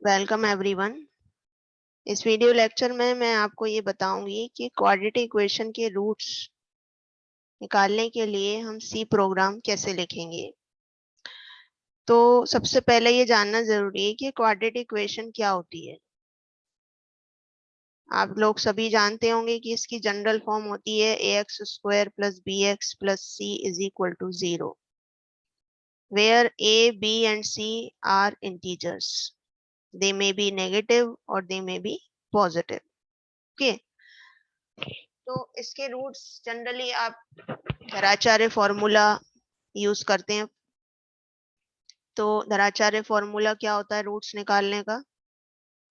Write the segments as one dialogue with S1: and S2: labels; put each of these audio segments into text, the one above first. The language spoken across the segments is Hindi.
S1: Welcome everyone. इस वीडियो लेक्चर में मैं आपको ये बताऊंगी कि क्वाड्रेटिक इक्वेशन के रूट्स निकालने के लिए हम सी प्रोग्राम कैसे लिखेंगे। तो सबसे पहले ये जानना जरूरी है कि क्वाड्रेटिक इक्वेशन क्या होती है। आप लोग सभी जानते होंगे कि इसकी जनरल फॉर्म होती है ax square plus bx plus c is equal to 0 where a b and c are integers. they may be negative or they may be positive. Okay. तो इसके रूट्स जनरली आप धराचार्य फॉर्मूला यूज करते हैं। तो धराचार्य फॉर्मूला क्या होता है रूट्स निकालने का?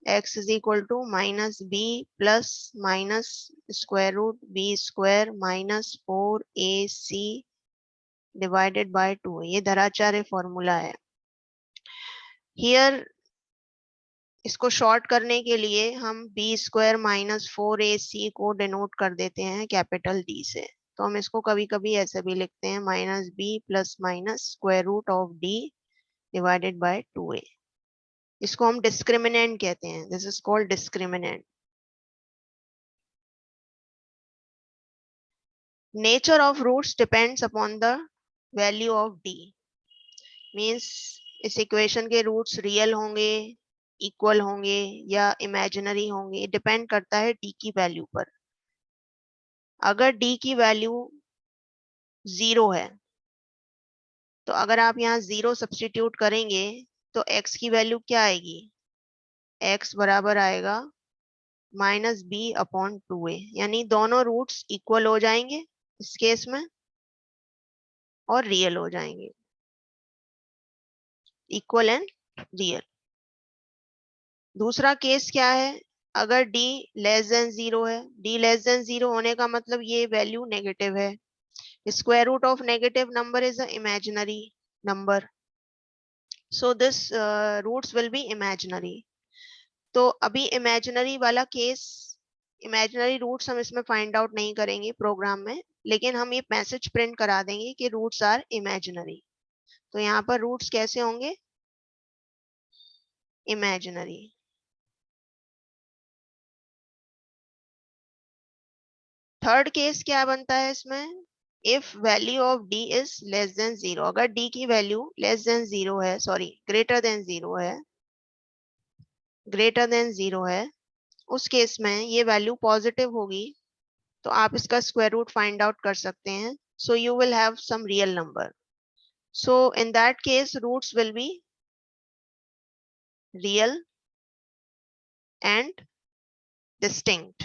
S1: x is equal to minus B plus minus square root B square minus 4ac divided by 2। ये धराचार्य फॉर्मूला है। हियर इसको शॉर्ट करने के लिए हम बी स्क्वायर माइनस 4ac को डिनोट कर देते हैं कैपिटल डी से। तो हम इसको कभी कभी ऐसे भी लिखते हैं minus B plus minus square root of D divided by 2a। इसको हम डिस्क्रिमिनेंट कहते हैं। This is called discriminant. Nature of roots depends upon the value of D. Means इस इक्वेशन के रूट्स रियल होंगे, इक्वल होंगे या इमेजिनरी होंगे, डिपेंड करता है डी की वैल्यू पर। अगर डी की वैल्यू 0 है तो अगर आप यहाँ 0 सब्स्टिट्यूट करेंगे तो x की वैल्यू क्या आएगी? x बराबर आएगा माइनस बी अपॉन 2a। यानी दोनों रूट्स इक्वल हो जाएंगे इस केस में और रियल हो जाएंगे, इक्वल एंड रियल। दूसरा केस क्या है? अगर d लेस देन 0 है। d लेस देन 0 होने का मतलब ये वैल्यू नेगेटिव है। Square root of negative number is a imaginary number, so this roots will be imaginary. तो अभी इमेजिनरी वाला केस, इमेजिनरी रूट्स हम इसमें फाइंड आउट नहीं करेंगे प्रोग्राम में, लेकिन हम ये मैसेज प्रिंट करा देंगे कि रूट्स आर इमेजिनरी। तो यहाँ पर रूट्स कैसे होंगे? इमेजिनरी। थर्ड केस क्या बनता है इसमें? If value of D is less than 0। अगर डी की वैल्यू लेस देन 0 है, सॉरी ग्रेटर देन 0 है, ग्रेटर देन 0 है, उस केस में ये वैल्यू पॉजिटिव होगी। तो आप इसका स्क्वायर रूट फाइंड आउट कर सकते हैं। So you will have some real number. So in that case roots will be real and distinct.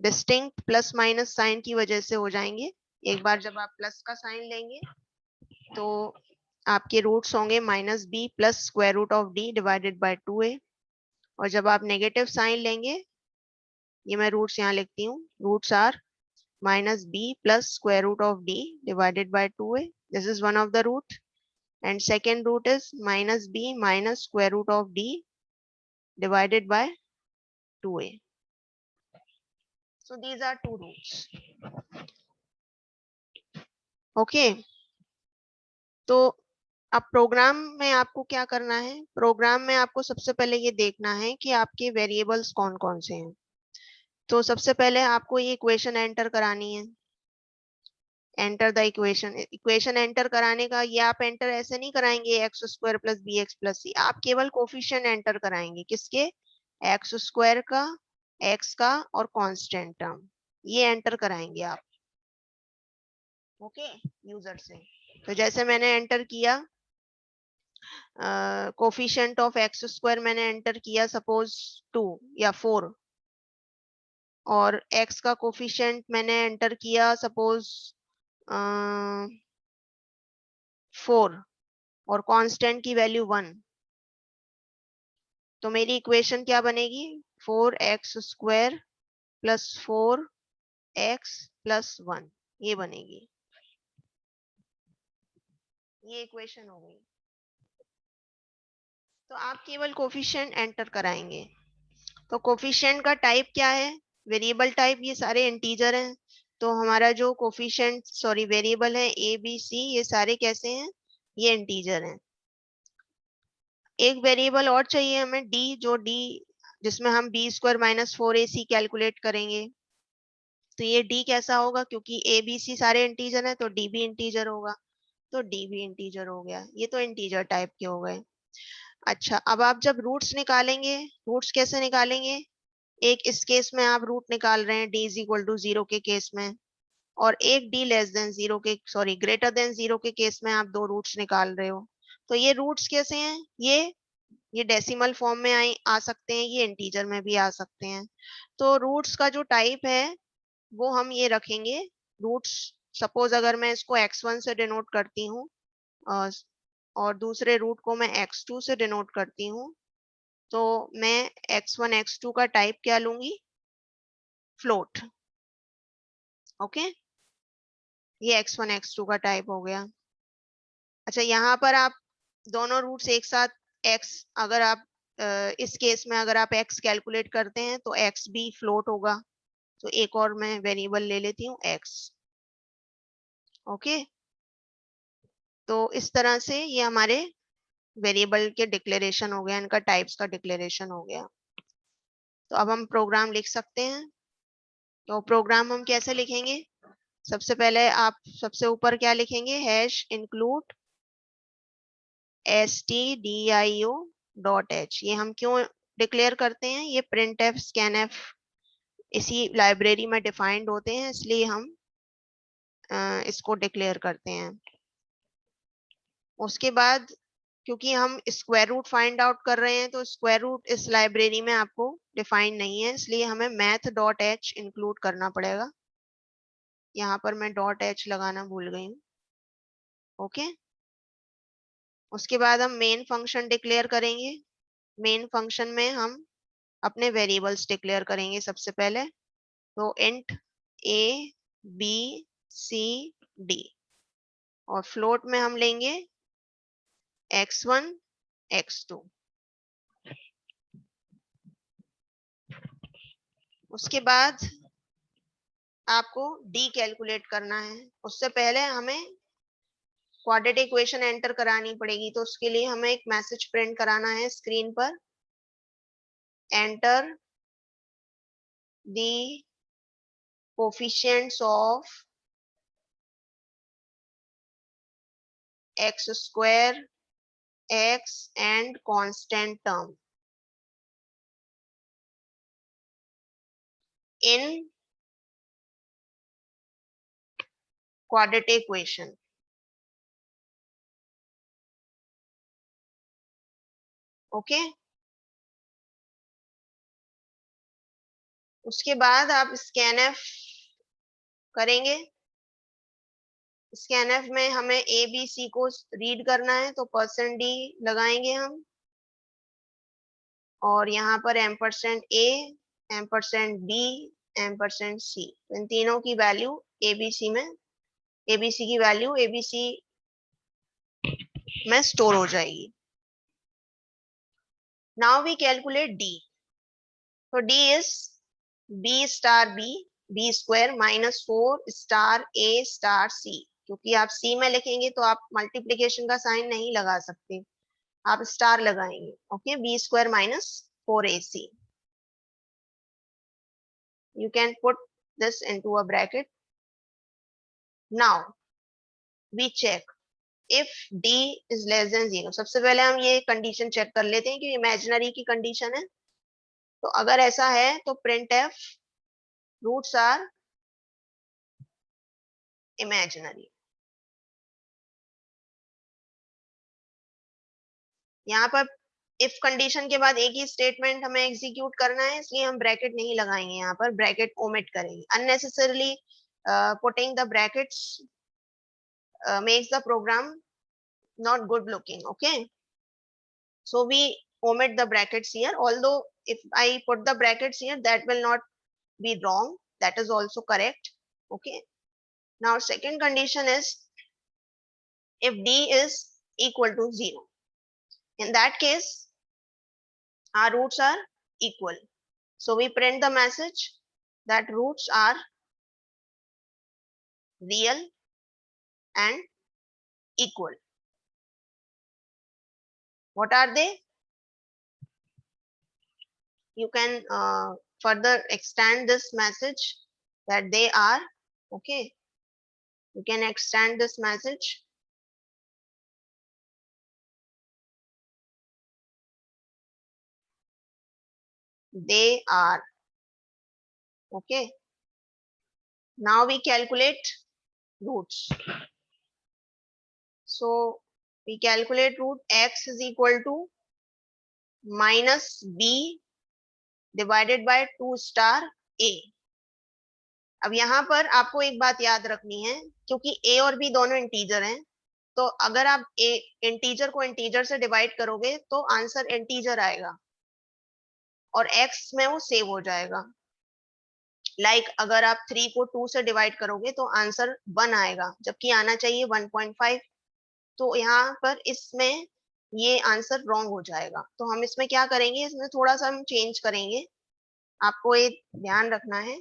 S1: Distinct plus minus sign की वजह से हो जाएंगे। एक बार जब आप प्लस का साइन लेंगे तो आपके रूट्स होंगे minus B plus square root of D divided by 2a। और जब आप नेगेटिव साइन लेंगे, ये मैं रूट्स यहाँ लिखती हूँ, roots are minus b plus square root of d divided by 2a. This is one of the root. And second root is minus b minus square root of d divided by 2a. So these are two roots. Okay. तो अब प्रोग्राम में आपको क्या करना है? प्रोग्राम में आपको सबसे पहले ये देखना है कि आपके वेरिएबल्स कौन कौन से हैं। तो सबसे पहले आपको ये इक्वेशन एंटर करानी है। Enter the equation. Equation enter कराने का ये आप एंटर ऐसे नहीं कराएंगे X square plus B X plus C. आप केवल कोफिशिएंट एंटर कराएंगे। किसके? एक्स स्क्वायर का, एक्स का और कांस्टेंट टर्म, ये एंटर कराएंगे आप। ओके, यूजर से। तो जैसे मैंने एंटर किया कोफिशिएंट ऑफ एक्स स्क्वायर, मैंने एंटर किया सपोज 2 या 4, और एक्स का कोफिशिएंट मैंने एंटर किया सपोज 4 और कांस्टेंट की वैल्यू 1। तो मेरी इक्वेशन क्या बनेगी? 4x square plus 4x plus 1, ये बनेगी। ये इक्वेशन हो गई। तो आप केवल कोफिशिएंट एंटर कराएंगे। तो कोफिशिएंट का टाइप क्या है? Variable type. ये सारे इंटीजर हैं। तो हमारा जो कोफिशिएंट सॉरी वेरिएबल है ए बी सी, ये सारे कैसे हैं? ये इंटीजर हैं। एक वेरिएबल और चाहिए हमें डी, जो डी जिसमें हम B square minus 4ac calculate करेंगे। तो ये डी कैसा होगा, क्योंकि ए बी सी सारे इंटीजर है तो डी भी इंटीजर होगा, तो डी भी इंटीजर हो गया। ये तो इंटीजर टाइप के हो गए। अच्छा, अब आप जब रूट्स निकालेंगे, रूट्स कैसे निकालेंगे? एक इस केस में आप रूट निकाल रहे हैं डी इज इक्वल टू 0 के केस में, और एक डी लेस देन 0 के, सॉरी ग्रेटर देन 0 के केस में आप दो रूट्स निकाल रहे हो। तो ये रूट्स कैसे हैं? ये डेसिमल फॉर्म में आ सकते हैं, ये इंटीजर में भी आ सकते हैं। तो रूट्स का जो टाइप है वो हम ये रखेंगे। रूट्स, सपोज अगर मैं इसको x1 से डिनोट करती हूँ और दूसरे रूट को मैं x2 से डिनोट करती हूँ, तो मैं x1 x2 का टाइप क्या लूंगी? फ्लोट। ओके, ये x1 x2 का टाइप हो गया। अच्छा, यहाँ पर आप दोनों रूट्स एक साथ x, अगर आप इस केस में अगर आप x कैलकुलेट करते हैं तो x भी फ्लोट होगा। तो एक और मैं वेरिएबल ले लेती हूँ x। ओके, तो इस तरह से ये हमारे वेरिएबल के डिक्लेरेशन हो गया, इनका टाइप्स का डिक्लेरेशन हो गया। तो अब हम प्रोग्राम लिख सकते हैं। तो प्रोग्राम हम कैसे लिखेंगे? सबसे पहले आप सबसे ऊपर क्या लिखेंगे? Hash include stdio dot h। ये हम क्यों डिक्लेयर करते हैं? ये प्रिंट एफ स्कैन एफ इसी लाइब्रेरी में डिफाइंड होते हैं, इसलिए हम इसको डिक्लेयर करते हैं। उसके बाद क्योंकि हम स्क्वायर रूट फाइंड आउट कर रहे हैं, तो स्क्वायर रूट इस लाइब्रेरी में आपको डिफाइन नहीं है, इसलिए हमें मैथ डॉट एच इंक्लूड करना पड़ेगा। यहाँ पर मैं डॉट एच लगाना भूल गई हूँ। ओके, उसके बाद हम मेन फंक्शन डिक्लेयर करेंगे। मेन फंक्शन में हम अपने वेरिएबल्स डिक्लेयर करेंगे सबसे पहले। तो int A B C D, और फ्लोट में हम लेंगे x1 x2। उसके बाद आपको डी कैलकुलेट करना है। उससे पहले हमें क्वाड्रेटिक इक्वेशन एंटर करानी पड़ेगी, तो उसके लिए हमें एक मैसेज प्रिंट कराना है स्क्रीन पर। Enter the coefficients of x square, x and constant term in quadratic equation. Okay, उसके बाद आप स्कैनएफ करेंगे। स्कैनएफ में हमें ए बी सी को रीड करना है, तो %d लगाएंगे हम, और यहाँ पर %a, %b, %c, इन तीनों की वैल्यू एबीसी में, एबीसी की वैल्यू एबीसी में स्टोर हो जाएगी। Now we calculate D. तो D is B star B, B square minus 4 star A star C. क्योंकि आप सी में लिखेंगे तो आप मल्टीप्लीकेशन का साइन नहीं लगा सकते, आप स्टार लगाएंगे। Okay, B square minus 4ac। You can put this into a bracket. Now we check if d is less than 0। सबसे पहले हम ये कंडीशन चेक कर लेते हैं कि इमेजिनरी की कंडीशन है। तो अगर ऐसा है तो print F roots are imaginary. यहाँ पर इफ कंडीशन के बाद एक ही स्टेटमेंट हमें एग्जीक्यूट करना है, इसलिए हम ब्रैकेट नहीं लगाएंगे, यहाँ पर ब्रैकेट ओमिट करेंगे। Unnecessarily putting the brackets makes the program not good looking. Okay, so we omit the brackets here, although if I put the brackets here that will not be wrong, that is also correct. Okay, now second condition is if d is equal to 0, in that case our roots are equal, so we print the message that roots are real and equal. What are they? you can further extend this message that they are. Okay, you can extend this message. They are. Okay, now we calculate roots. So we calculate root x is equal to minus b divided by 2 star a. अब यहाँ पर आपको एक बात याद रखनी है, क्योंकि a और b दोनों इंटीजर हैं, तो अगर आप a इंटीजर को इंटीजर से डिवाइड करोगे तो आंसर इंटीजर आएगा और x में वो सेव हो जाएगा. लाइक अगर आप 3 को 2 से डिवाइड करोगे तो आंसर 1 आएगा, जबकि आना चाहिए 1.5. तो यहाँ पर इसमें ये आंसर रॉन्ग हो जाएगा. तो हम इसमें क्या करेंगे, इसमें थोड़ा सा हम चेंज करेंगे. आपको एक ध्यान रखना है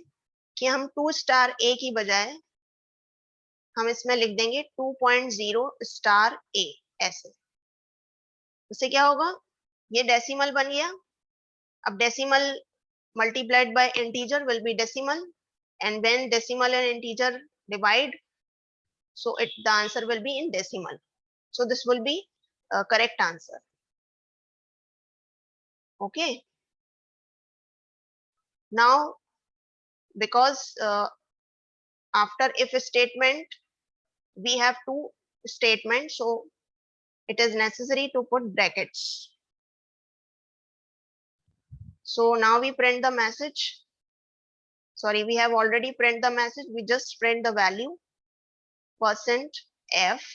S1: कि हम 2 स्टार ए की बजाय हम इसमें लिख देंगे 2.0 स्टार ए ऐसे. उससे क्या होगा, ये डेसिमल बन गया. अब decimal multiplied by integer will be decimal, and when decimal and integer divide, so the answer will be in decimal. So this will be a correct answer. Okay, now because after if statement we have two statements, so it is necessary to put brackets. So now we print the message. Sorry, we have already print the message. We just print the value %f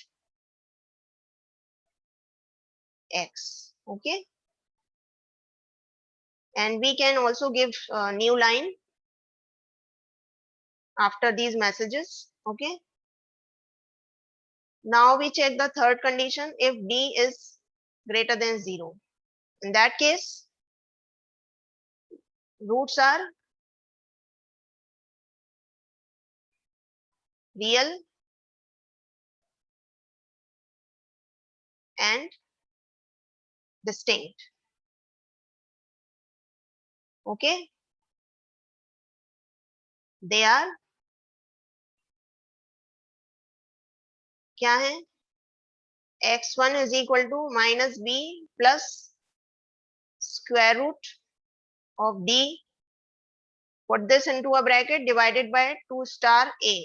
S1: x. Okay, and we can also give a new line after these messages. Okay, now we check the third condition. If d is greater than 0, in that case roots are real and distinct. Okay, they are क्या है, x1 is equal to minus b plus square root of d, put this into a bracket, divided by 2 star a.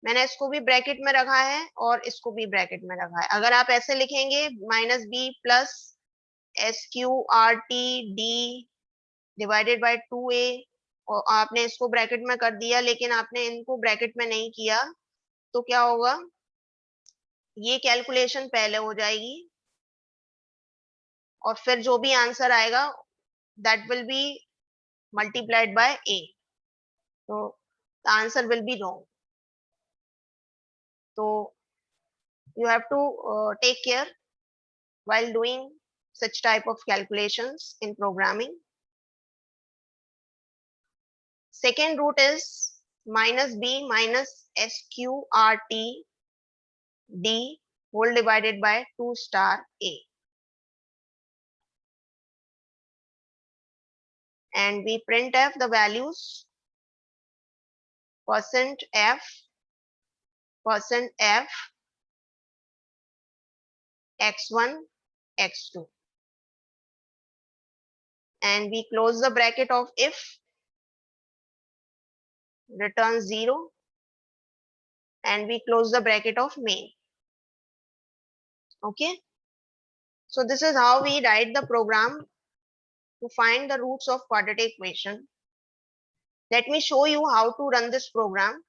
S1: मैंने इसको भी ब्रैकेट में रखा है और इसको भी ब्रैकेट में रखा है. अगर आप ऐसे लिखेंगे minus B plus S Q R T D divided by 2a, और आपने इसको ब्रैकेट में कर दिया लेकिन आपने इनको ब्रैकेट में नहीं किया, तो क्या होगा, ये कैलकुलेशन पहले हो जाएगी और फिर जो भी आंसर आएगा that will be multiplied by a, तो the answer will be wrong. तो you have to take care while doing such type of calculations in programming. Second root is minus b minus sqrt d whole divided by 2 star a, and we printf the values %f x1 x2, and we close the bracket of if, return 0, and we close the bracket of main. Okay, so this is how we write the program to find the roots of quadratic equation. Let me show you how to run this program.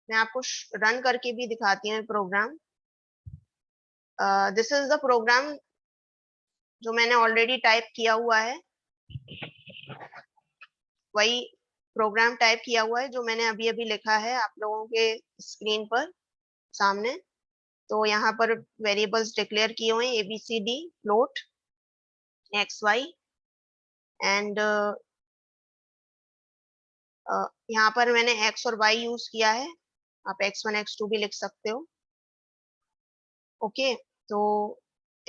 S1: मैं आपको रन करके भी दिखाती हूँ program. This is the program जो मैंने ऑलरेडी टाइप किया हुआ है, वही प्रोग्राम टाइप किया हुआ है जो मैंने अभी अभी लिखा है आप लोगों के स्क्रीन पर सामने. तो यहाँ पर वेरिएबल्स डिक्लेयर किए हुए हैं ABCD, फ्लोट, XY, एंड यहाँ पर मैंने x और y यूज किया है. आप x1 x2 भी लिख सकते हो. ओके, तो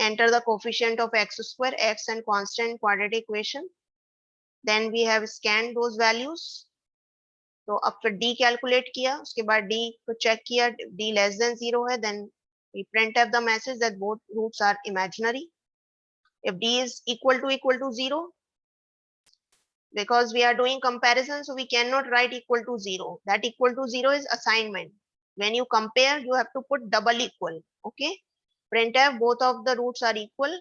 S1: enter the coefficient of x square, x and constant quadratic equation. Then we have scanned those values. तो अब फिर d कैलकुलेट किया, उसके बाद d को चेक किया, d लेस देन 0 है, then we print up the message that both roots are imaginary. If d is equal to 0, because we are doing comparison, so we cannot write equal to 0. That equal to 0 is assignment. When you compare, you have to put double equal. Okay, printf both of the roots are equal,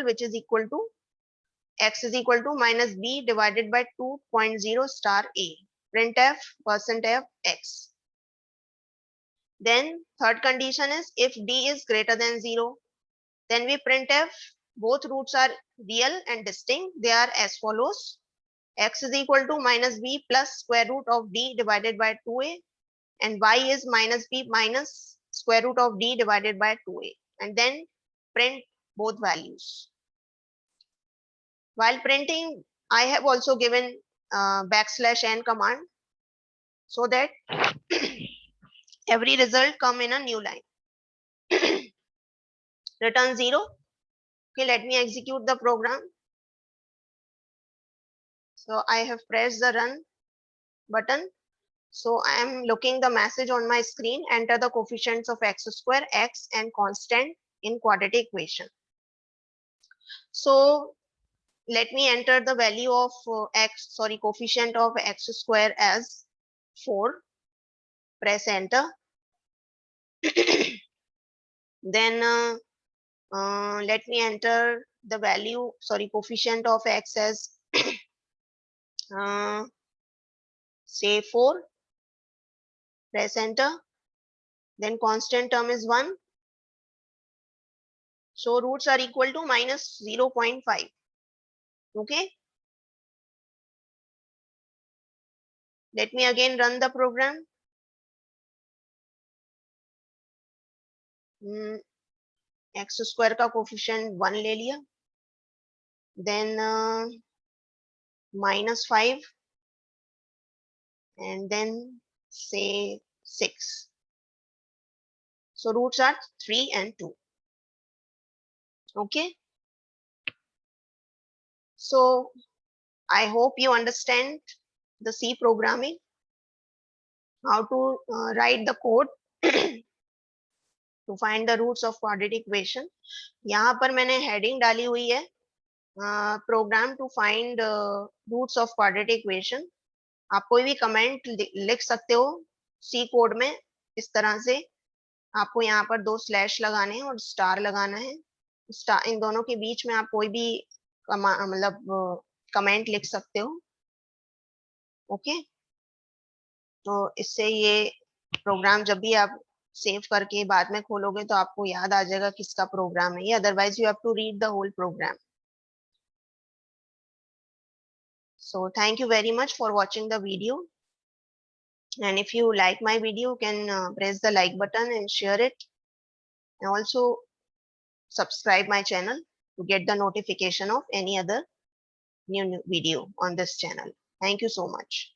S1: which is equal to x is equal to minus b divided by 2.0 star a. Printf %f x. Then third condition is if d is greater than 0, then we printf both roots are real and distinct. They are as follows: x is equal to minus b plus square root of d divided by 2a, and y is minus b minus square root of d divided by 2a, and then print both values. While printing, I have also given \n command so that every result come in a new line. Return 0. Okay, let me execute the program. So I have pressed the run button. So I am looking the message on my screen. Enter the coefficients of x square, x and constant in quadratic equation. So let me enter the value of coefficient of x square as 4. Press enter. Then let me enter the value, coefficient of x as say 4. Press enter. Then constant term is 1. So roots are equal to minus 0.5. Okay. Let me again run the program. X square का coefficient 1 ले लिया. Then minus 5 and then say 6. So roots are 3 and 2. Okay. So I hope you understand the C programming, how to write the code to find the roots of quadratic equation. यहाँ पर मैंने heading डाली हुई है program to find roots of quadratic equation. आप कोई भी कमेंट लिख सकते हो सी कोड में. इस तरह से आपको यहाँ पर 2 स्लैश लगाने हैं और स्टार लगाना है. इन दोनों के बीच में आप कोई भी मतलब कमेंट लिख सकते हो. ओके. तो इससे ये प्रोग्राम जब भी आप सेव करके बाद में खोलोगे तो आपको याद आ जाएगा किसका प्रोग्राम है ये. Otherwise you have to read the whole program. So thank you very much for watching the video, and if you like my video you can press the like button and share it, and also subscribe my channel to get the notification of any other new video on this channel. Thank you so much.